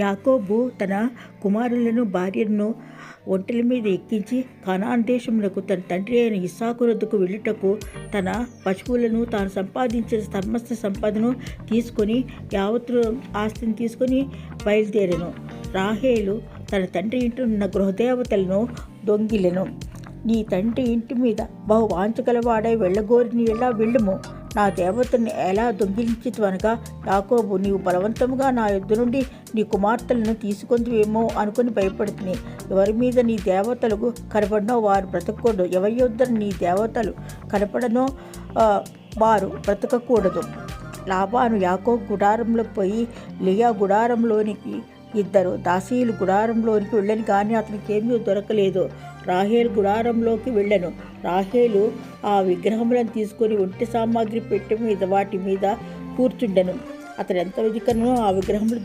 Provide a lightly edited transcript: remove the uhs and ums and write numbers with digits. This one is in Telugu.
యాకోబు తన కుమారులను భార్యను ఒంటెల మీద ఎక్కించి కనాన్ దేశమునకు తన తండ్రి అయిన ఇస్సాకు వద్దకు వెళ్ళుటకు తన పశువులను తాను సంపాదించిన సమస్త సంపదను తీసుకొని యావత్తు ఆస్తిని తీసుకొని బయలుదేరెను. రాహేలు తన తండ్రి ఇంటి ఉన్న గృహదేవతలను దొంగిలెను. నీ తండ్రి ఇంటి మీద బహు వాంఛగలవాడై వెళ్ళగోరిని ఎలా వెళ్ళుము, నా దేవతని ఎలా దొంగిలించితవనగా యాకోబు, నీవు బలవంతముగా నా యొద్ద నుండి నీ కుమార్తెలను తీసుకొందువేమో అనుకుని భయపడుతుంది. ఎవరి మీద నీ దేవతలకు కనపడనో వారు బ్రతకూడదు, ఎవరి యొద్ద నీ దేవతలు కనపడనో వారు బ్రతకకూడదు. లాబాను యాకోబు గుడారంలోకి పోయి లియా గుడారంలోనికి ఇద్దరు దాసీలు గుడారంలోనికి వెళ్ళని కానీ అతనికి ఏమీ దొరకలేదు. రాహేలు గుడారంలోకి వెళ్ళను. రాహేలు ఆ విగ్రహములను తీసుకొని ఒంటి సామాగ్రి పెట్టె మీద వాటి మీద కూర్చుండెను. అతను ఎంత వెతికనో ఆ విగ్రహములు